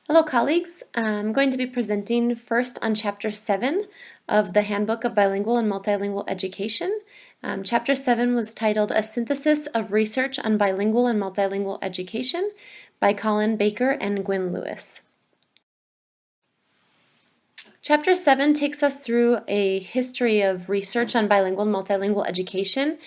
Hello colleagues, I'm going to be presenting first on Chapter 7 of the Handbook of Bilingual and Multilingual Education. Chapter 7 was titled A Synthesis of Research on Bilingual and Multilingual Education by Colin Baker and Gwyn Lewis. Chapter 7 takes us through a history of research on bilingual and multilingual education.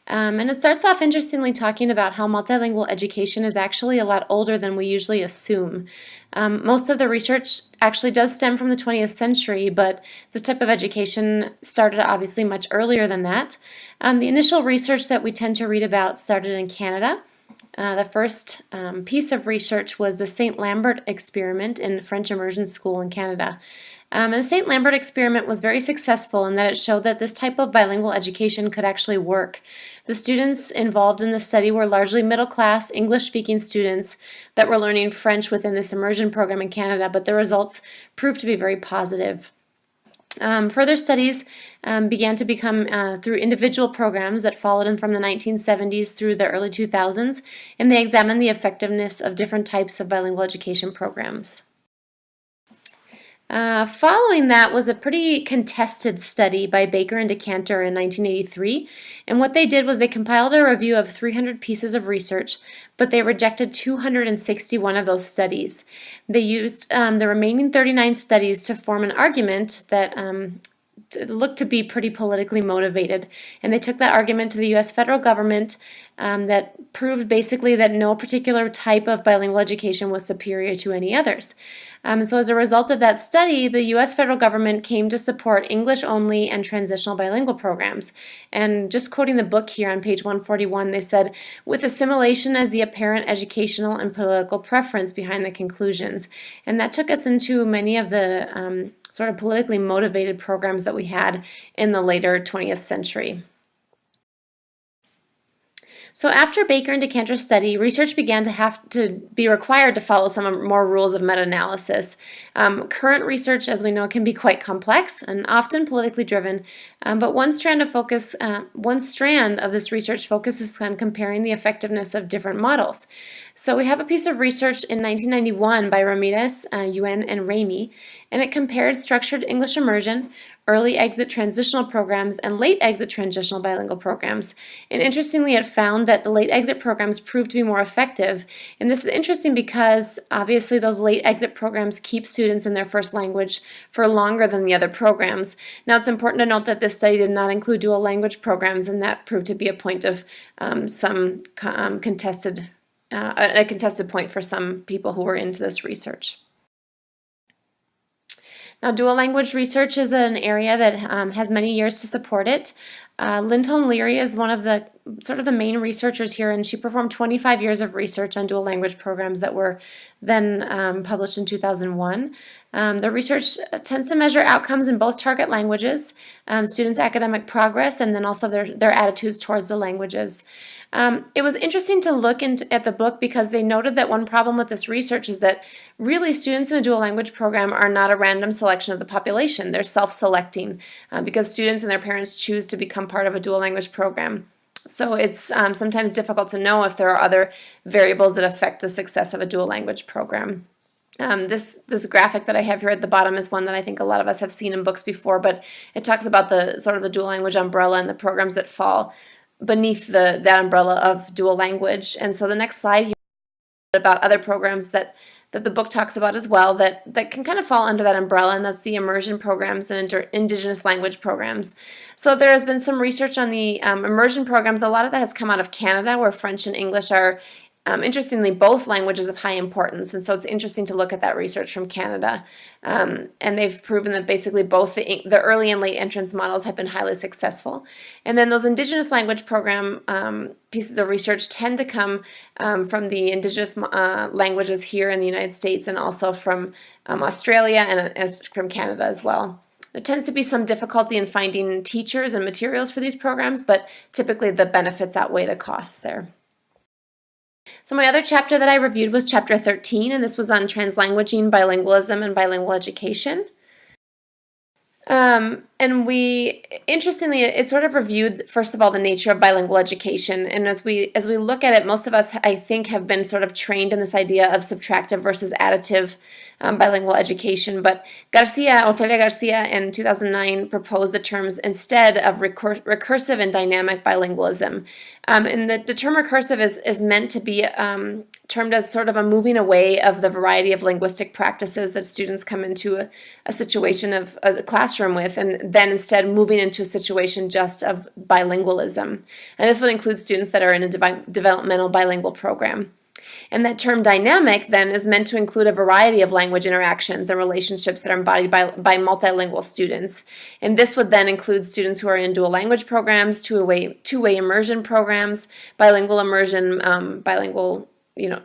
And it starts off interestingly talking about how multilingual education is actually a lot older than we usually assume. Most of the research actually does stem from the 20th century, but this type of education started obviously much earlier than that. The initial research that we tend to read about started in Canada. The first piece of research was the St. Lambert experiment in French immersion school in Canada. And the St. Lambert experiment was very successful in that it showed that this type of bilingual education could actually work. The students involved in the study were largely middle-class, English-speaking students that were learning French within this immersion program in Canada, but the results proved to be very positive. Further studies began to become through individual programs that followed in from the 1970s through the early 2000s, and they examined the effectiveness of different types of bilingual education programs. Following that was a pretty contested study by Baker and Decanter in 1983, and what they did was they compiled a review of 300 pieces of research, but they rejected 261 of those studies. They used the remaining 39 studies to form an argument that looked to be pretty politically motivated, and they took that argument to the U.S. federal government that proved basically that no particular type of bilingual education was superior to any others. And so as a result of that study, the U.S. federal government came to support English-only and transitional bilingual programs. And just quoting the book here on page 141, they said, with assimilation as the apparent educational and political preference behind the conclusions. And that took us into many of the sort of politically motivated programs that we had in the later 20th century. So after Baker and Decanter's study, research began to have to be required to follow some more rules of meta-analysis. Current research, as we know, can be quite complex and often politically driven, but one strand of this research focuses on comparing the effectiveness of different models. So we have a piece of research in 1991 by Ramirez, Yuen, and Ramey, and it compared structured English immersion, early exit transitional programs, and late exit transitional bilingual programs. And interestingly, it found that the late exit programs proved to be more effective. And this is interesting because obviously those late exit programs keep students in their first language for longer than the other programs. Now it's important to note that this study did not include dual language programs, and that proved to be a point of some contested point for some people who were into this research. Now, dual language research is an area that has many years to support it. Lindholm Leary is one of the main researchers here, and she performed 25 years of research on dual language programs that were then published in 2001. The research tends to measure outcomes in both target languages, students' academic progress, and then also their attitudes towards the languages. It was interesting to look at the book because they noted that one problem with this research is that really students in a dual language program are not a random selection of the population. They're self-selecting because students and their parents choose to become part of a dual language program. So it's sometimes difficult to know if there are other variables that affect the success of a dual language program. This graphic that I have here at the bottom is one that I think a lot of us have seen in books before, but it talks about the dual language umbrella and the programs that fall beneath that umbrella of dual language. And so the next slide here is about other programs that the book talks about as well that can kind of fall under that umbrella, and that's the immersion programs and indigenous language programs. So there has been some research on the immersion programs. A lot of that has come out of Canada, where French and English are interestingly both languages of high importance, and so it's interesting to look at that research from Canada. And they've proven that basically both the early and late entrance models have been highly successful. And then those indigenous language program pieces of research tend to come from the indigenous languages here in the United States, and also from Australia and from Canada as well. There tends to be some difficulty in finding teachers and materials for these programs, but typically the benefits outweigh the costs there. So my other chapter that I reviewed was chapter 13, and this was on translanguaging, bilingualism, and bilingual education. And interestingly, it sort of reviewed, first of all, the nature of bilingual education. And as we look at it, most of us, I think, have been sort of trained in this idea of subtractive versus additive bilingual education. But Ofelia Garcia in 2009 proposed the terms instead of recursive and dynamic bilingualism. And the term recursive is meant to be termed as sort of a moving away of the variety of linguistic practices that students come into a situation of a classroom with, and then instead moving into a situation just of bilingualism. And this would include students that are in a developmental bilingual program. And that term dynamic then is meant to include a variety of language interactions and relationships that are embodied by multilingual students. And this would then include students who are in dual language programs, two-way immersion programs, bilingual immersion, bilingual,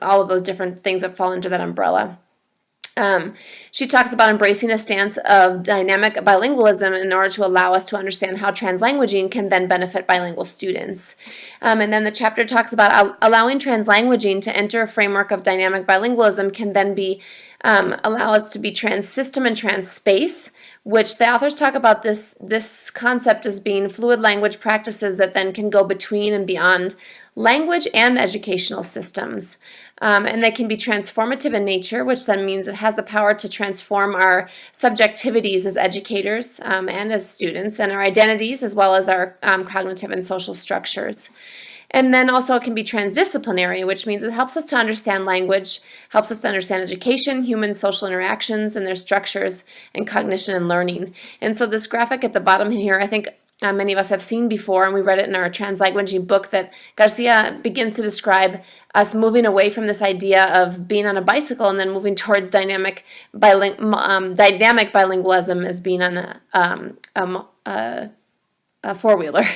all of those different things that fall under that umbrella. She talks about embracing a stance of dynamic bilingualism in order to allow us to understand how translanguaging can then benefit bilingual students. And then the chapter talks about allowing translanguaging to enter a framework of dynamic bilingualism can then be allow us to be trans-system and trans-space, which the authors talk about this concept as being fluid language practices that then can go between and beyond language and educational systems. And they can be transformative in nature, which then means it has the power to transform our subjectivities as educators and as students, and our identities as well as our cognitive and social structures. And then also it can be transdisciplinary, which means it helps us to understand language, helps us to understand education, human social interactions and their structures, and cognition and learning. And so this graphic at the bottom here, I think many of us have seen before, and we read it in our translanguaging book, that Garcia begins to describe us moving away from this idea of being on a bicycle and then moving towards dynamic bilingualism as being on a four-wheeler.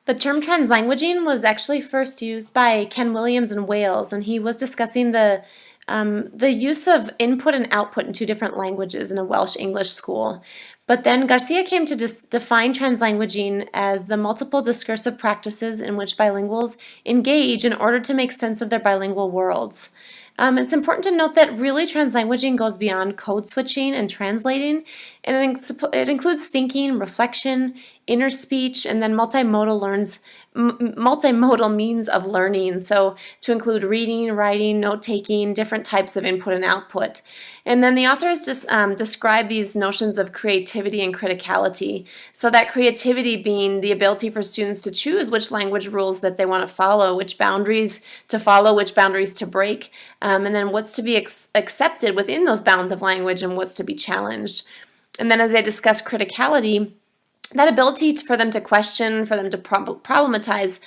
The term translanguaging was actually first used by Ken Williams in Wales, and he was discussing the use of input and output in two different languages in a Welsh-English school. But then Garcia came to define translanguaging as the multiple discursive practices in which bilinguals engage in order to make sense of their bilingual worlds. It's important to note that really translanguaging goes beyond code switching and translating, and it includes thinking, reflection, inner speech, and then multimodal means of learning, so to include reading, writing, note-taking, different types of input and output. And then the authors describe these notions of creativity and criticality, so that creativity being the ability for students to choose which language rules that they want to follow, which boundaries to follow, which boundaries to break, and then what's to be accepted within those bounds of language and what's to be challenged. And then as they discuss criticality, that ability for them to question, for them to problematize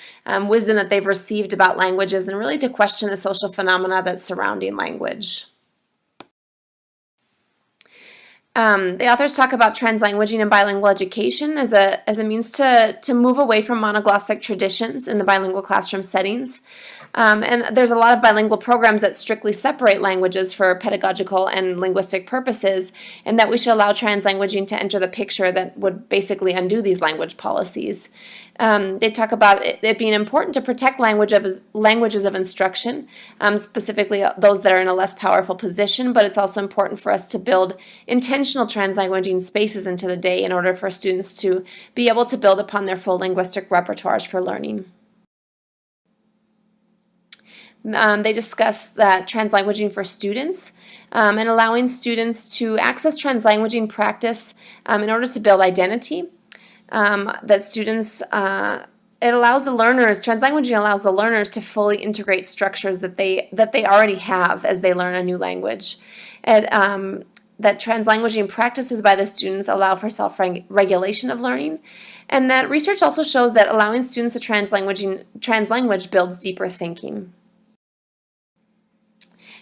wisdom that they've received about languages, and really to question the social phenomena that's surrounding language. The authors talk about translanguaging and bilingual education as a means to move away from monoglossic traditions in the bilingual classroom settings. And there's a lot of bilingual programs that strictly separate languages for pedagogical and linguistic purposes, and that we should allow translanguaging to enter the picture that would basically undo these language policies. They talk about it being important to protect languages of instruction, specifically those that are in a less powerful position, but it's also important for us to build intentional translanguaging spaces into the day in order for students to be able to build upon their full linguistic repertoires for learning. They discuss that translanguaging for students and allowing students to access translanguaging practice in order to build identity. That students, translanguaging allows the learners to fully integrate structures that they already have as they learn a new language. And, that translanguaging practices by the students allow for self-regulation of learning, and that research also shows that allowing students to translanguage builds deeper thinking.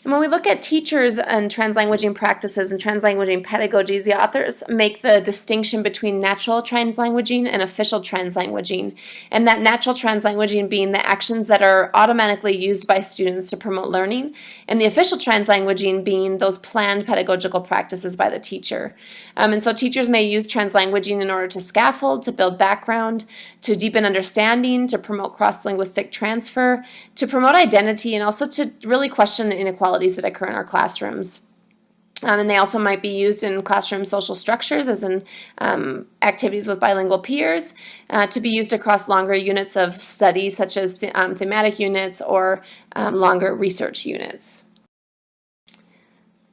And when we look at teachers and translanguaging practices and translanguaging pedagogies, the authors make the distinction between natural translanguaging and official translanguaging, and that natural translanguaging being the actions that are automatically used by students to promote learning, and the official translanguaging being those planned pedagogical practices by the teacher. And so teachers may use translanguaging in order to scaffold, to build background, to deepen understanding, to promote cross-linguistic transfer, to promote identity, and also to really question the inequalities that occur in our classrooms. And they also might be used in classroom social structures, as in activities with bilingual peers, to be used across longer units of study, such as thematic units or longer research units.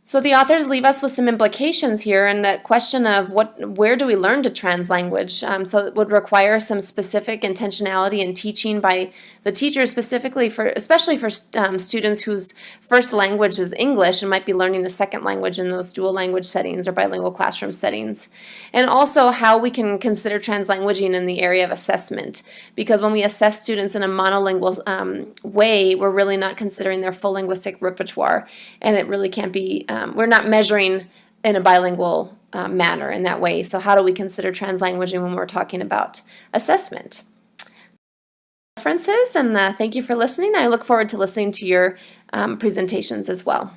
So the authors leave us with some implications here, and that question of where do we learn to translanguage? So it would require some specific intentionality in teaching by the teacher, especially for students whose first language is English and might be learning a second language in those dual language settings or bilingual classroom settings. And also how we can consider translanguaging in the area of assessment, because when we assess students in a monolingual way, we're really not considering their full linguistic repertoire, and it really can't be, we're not measuring in a bilingual manner in that way. So how do we consider translanguaging when we're talking about assessment? References, and thank you for listening. I look forward to listening to your presentations as well.